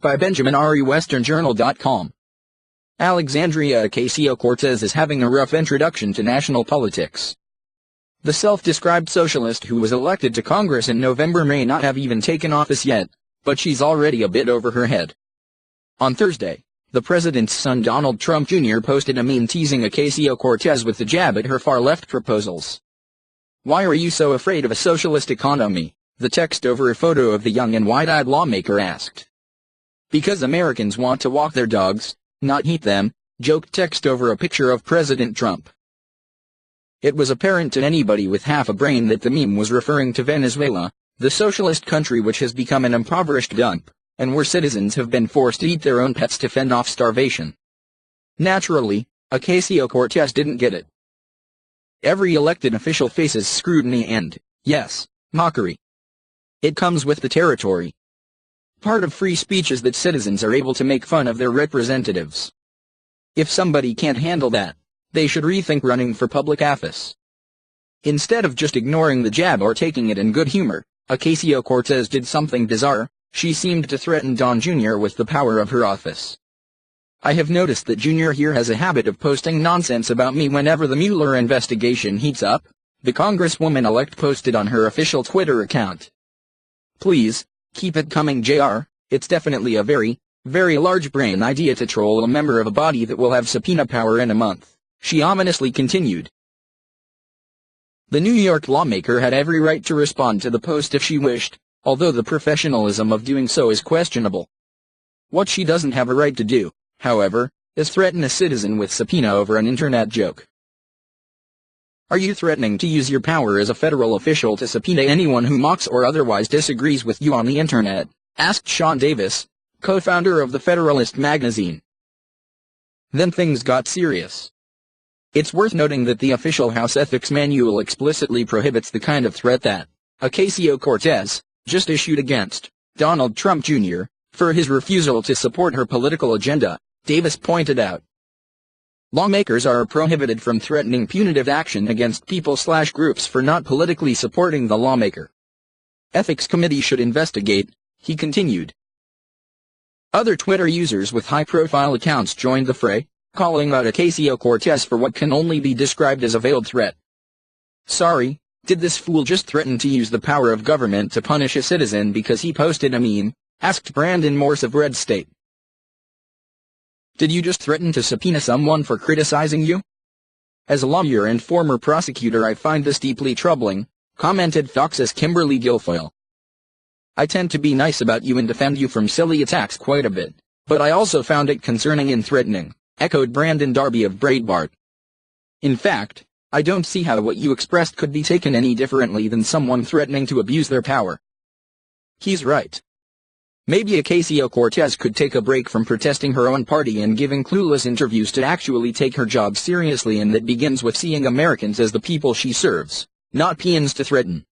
By Benjamin R. WesternJournal.com. Alexandria Ocasio-Cortez is having a rough introduction to national politics. The self-described socialist who was elected to Congress in November may not have even taken office yet, but she's already a bit over her head. On Thursday, the president's son Donald Trump Jr. posted a meme teasing Ocasio-Cortez with the jab at her far-left proposals. "Why are you so afraid of a socialist economy?" the text over a photo of the young and wide-eyed lawmaker asked. "Because Americans want to walk their dogs, not eat them," joked text over a picture of President Trump. It was apparent to anybody with half a brain that the meme was referring to Venezuela, the socialist country which has become an impoverished dump, and where citizens have been forced to eat their own pets to fend off starvation. Naturally, Ocasio-Cortez didn't get it. Every elected official faces scrutiny and, yes, mockery. It comes with the territory. Part of free speech is that citizens are able to make fun of their representatives. If somebody can't handle that, they should rethink running for public office. Instead of just ignoring the jab or taking it in good humor, Ocasio-Cortez did something bizarre. She seemed to threaten Don Jr. with the power of her office. "I have noticed that Jr. here has a habit of posting nonsense about me whenever the Mueller investigation heats up," the Congresswoman-elect posted on her official Twitter account. "Please, keep it coming, JR. It's definitely a very, very large brain idea to troll a member of a body that will have subpoena power in a month," she ominously continued. The New York lawmaker had every right to respond to the post if she wished, although the professionalism of doing so is questionable. What she doesn't have a right to do, however, is threaten a citizen with subpoena over an internet joke. "Are you threatening to use your power as a federal official to subpoena anyone who mocks or otherwise disagrees with you on the internet?" asked Sean Davis, co-founder of the Federalist magazine. Then things got serious. It's worth noting that the official House Ethics Manual explicitly prohibits the kind of threat that Ocasio-Cortez just issued against Donald Trump Jr. for his refusal to support her political agenda, Davis pointed out. Lawmakers are prohibited from threatening punitive action against people/groups for not politically supporting the lawmaker. Ethics Committee should investigate, he continued. Other Twitter users with high-profile accounts joined the fray, calling out Ocasio-Cortez for what can only be described as a veiled threat. "Sorry, did this fool just threaten to use the power of government to punish a citizen because he posted a meme?" asked Brandon Morse of Red State. "Did you just threaten to subpoena someone for criticizing you? As a lawyer and former prosecutor, I find this deeply troubling," commented Fox's Kimberly Guilfoyle. "I tend to be nice about you and defend you from silly attacks quite a bit, but I also found it concerning and threatening," echoed Brandon Darby of Breitbart. "In fact, I don't see how what you expressed could be taken any differently than someone threatening to abuse their power." He's right. Maybe Ocasio-Cortez could take a break from protesting her own party and giving clueless interviews to actually take her job seriously, and that begins with seeing Americans as the people she serves, not peons to threaten.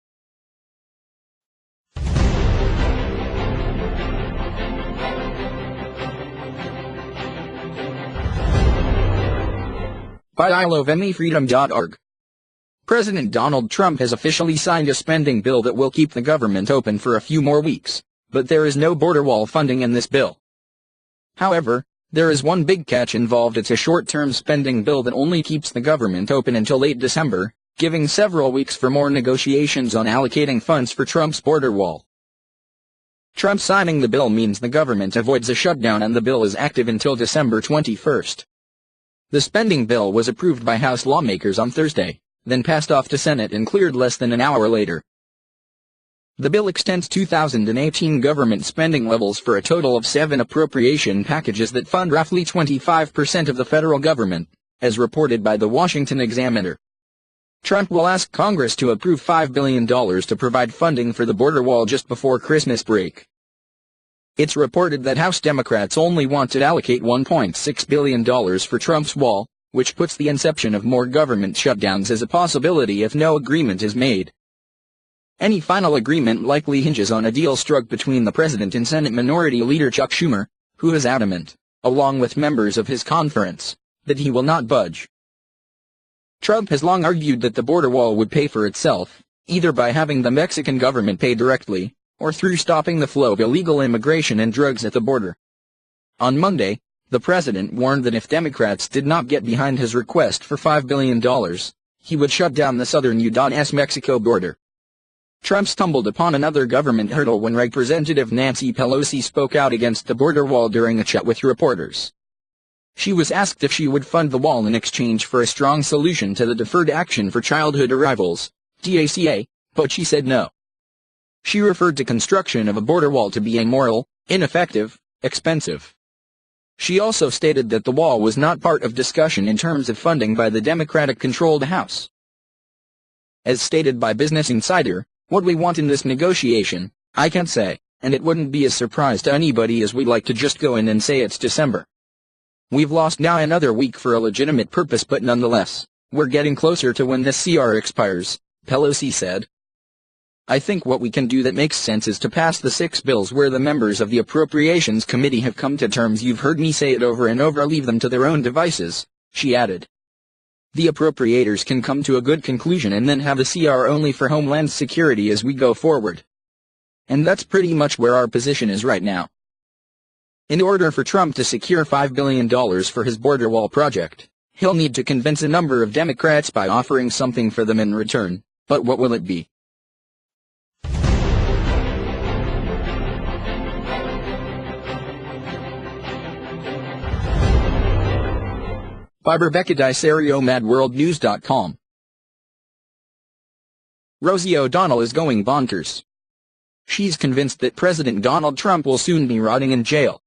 By ilovemyfreedom.org. President Donald Trump has officially signed a spending bill that will keep the government open for a few more weeks. But there is no border wall funding in this bill. However, there is one big catch involved. It's a short-term spending bill that only keeps the government open until late December, giving several weeks for more negotiations on allocating funds for Trump's border wall. Trump signing the bill means the government avoids a shutdown, and the bill is active until December 21st. The spending bill was approved by House lawmakers on Thursday, then passed off to Senate and cleared less than an hour later. The bill extends 2018 government spending levels for a total of 7 appropriation packages that fund roughly 25% of the federal government, as reported by the Washington Examiner. Trump will ask Congress to approve $5 billion to provide funding for the border wall just before Christmas break. It's reported that House Democrats only want to allocate $1.6 billion for Trump's wall, which puts the inception of more government shutdowns as a possibility if no agreement is made. Any final agreement likely hinges on a deal struck between the president and Senate Minority Leader Chuck Schumer, who is adamant, along with members of his conference, that he will not budge. Trump has long argued that the border wall would pay for itself, either by having the Mexican government pay directly, or through stopping the flow of illegal immigration and drugs at the border. On Monday, the president warned that if Democrats did not get behind his request for $5 billion, he would shut down the southern U.S.-Mexico border. Trump stumbled upon another government hurdle when Representative Nancy Pelosi spoke out against the border wall during a chat with reporters. She was asked if she would fund the wall in exchange for a strong solution to the Deferred Action for Childhood Arrivals, DACA, but she said no. She referred to construction of a border wall to be immoral, ineffective, expensive. She also stated that the wall was not part of discussion in terms of funding by the Democratic-controlled House. As stated by Business Insider, what we want in this negotiation, I can't say, and it wouldn't be a surprise to anybody as we'd like to just go in and say it's December. We've lost now another week for a legitimate purpose, but nonetheless, we're getting closer to when this CR expires, Pelosi said. I think what we can do that makes sense is to pass the 6 bills where the members of the Appropriations Committee have come to terms. You've heard me say it over and over, leave them to their own devices, she added. The appropriators can come to a good conclusion and then have a CR only for Homeland Security as we go forward. And that's pretty much where our position is right now. In order for Trump to secure $5 billion for his border wall project, he'll need to convince a number of Democrats by offering something for them in return, but what will it be? By Rebecca Dicerio, MadWorldNews.com. Rosie O'Donnell is going bonkers. She's convinced that President Donald Trump will soon be rotting in jail.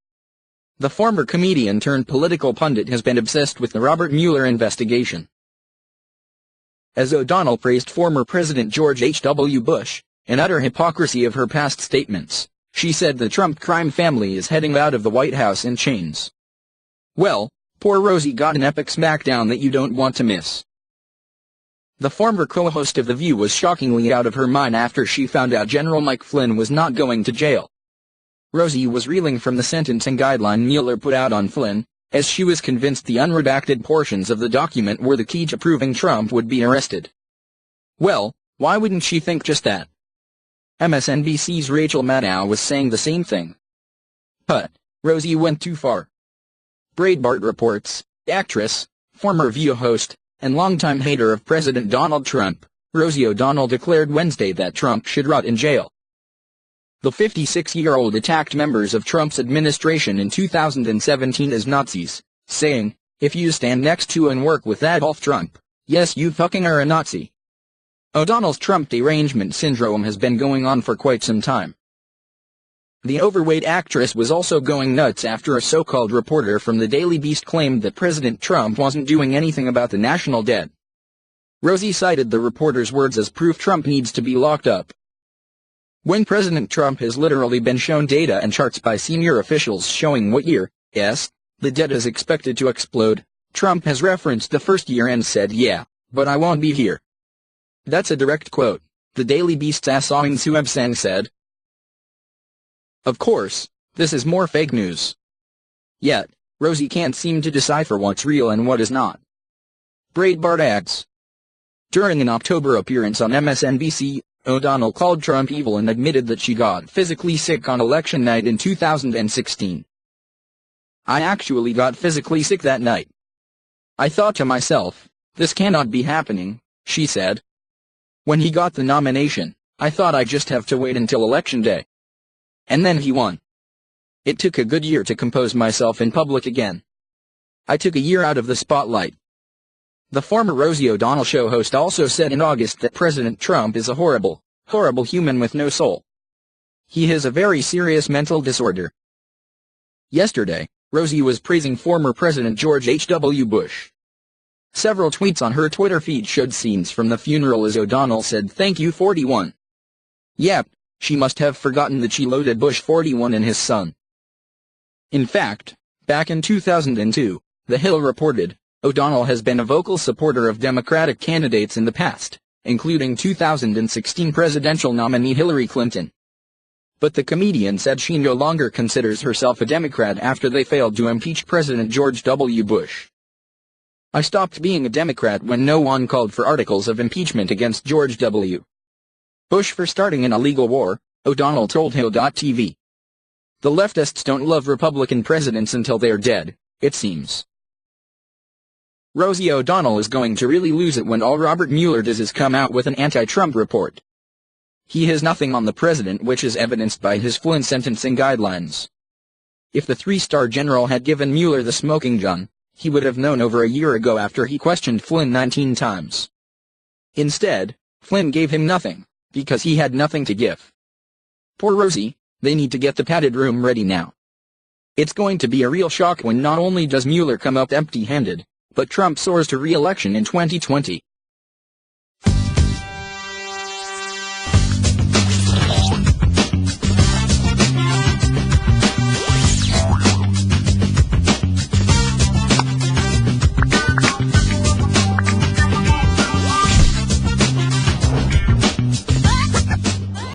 The former comedian turned political pundit has been obsessed with the Robert Mueller investigation. As O'Donnell praised former President George H.W. Bush, an utter hypocrisy of her past statements, she said the Trump crime family is heading out of the White House in chains. Well, poor Rosie got an epic smackdown that you don't want to miss. The former co-host of The View was shockingly out of her mind after she found out General Mike Flynn was not going to jail. Rosie was reeling from the sentencing guideline Mueller put out on Flynn, as she was convinced the unredacted portions of the document were the key to proving Trump would be arrested. Well, why wouldn't she think just that? MSNBC's Rachel Maddow was saying the same thing. But Rosie went too far. Breitbart reports, actress, former View host, and longtime hater of President Donald Trump, Rosie O'Donnell declared Wednesday that Trump should rot in jail. The 56-year-old attacked members of Trump's administration in 2017 as Nazis, saying, "If you stand next to and work with Adolf Trump, yes, you fucking are a Nazi." O'Donnell's Trump derangement syndrome has been going on for quite some time. The overweight actress was also going nuts after a so-called reporter from the Daily Beast claimed that President Trump wasn't doing anything about the national debt. Rosie cited the reporter's words as proof Trump needs to be locked up. When President Trump has literally been shown data and charts by senior officials showing what year, the debt is expected to explode, Trump has referenced the first year and said, "Yeah, but I won't be here." That's a direct quote, the Daily Beast's Asawing Suebsang said. Of course, this is more fake news. Yet, Rosie can't seem to decipher what's real and what is not. Breitbart adds. During an October appearance on MSNBC, O'Donnell called Trump evil and admitted that she got physically sick on election night in 2016. "I actually got physically sick that night. I thought to myself, this cannot be happening," she said. "When he got the nomination, I thought I'd just have to wait until election day. And then he won. It took a good year to compose myself in public again. I took a year out of the spotlight." The former Rosie O'Donnell show host also said in August that President Trump is a horrible, horrible human with no soul. He has a very serious mental disorder. Yesterday, Rosie was praising former President George H.W. Bush. Several tweets on her Twitter feed showed scenes from the funeral as O'Donnell said "Thank you 41. Yep, she must have forgotten that she loaded Bush 41 and his son. In fact, back in 2002, The Hill reported, O'Donnell has been a vocal supporter of Democratic candidates in the past, including 2016 presidential nominee Hillary Clinton. But the comedian said she no longer considers herself a Democrat after they failed to impeach President George W. Bush. "I stopped being a Democrat when no one called for articles of impeachment against George W. Bush for starting an illegal war," O'Donnell told Hill.tv. The leftists don't love Republican presidents until they're dead, it seems. Rosie O'Donnell is going to really lose it when all Robert Mueller does is come out with an anti-Trump report. He has nothing on the president, which is evidenced by his Flynn sentencing guidelines. If the three-star general had given Mueller the smoking gun, he would have known over a year ago after he questioned Flynn 19 times. Instead, Flynn gave him nothing, because he had nothing to give. Poor Rosie, they need to get the padded room ready now. It's going to be a real shock when not only does Mueller come up empty-handed, but Trump soars to re-election in 2020.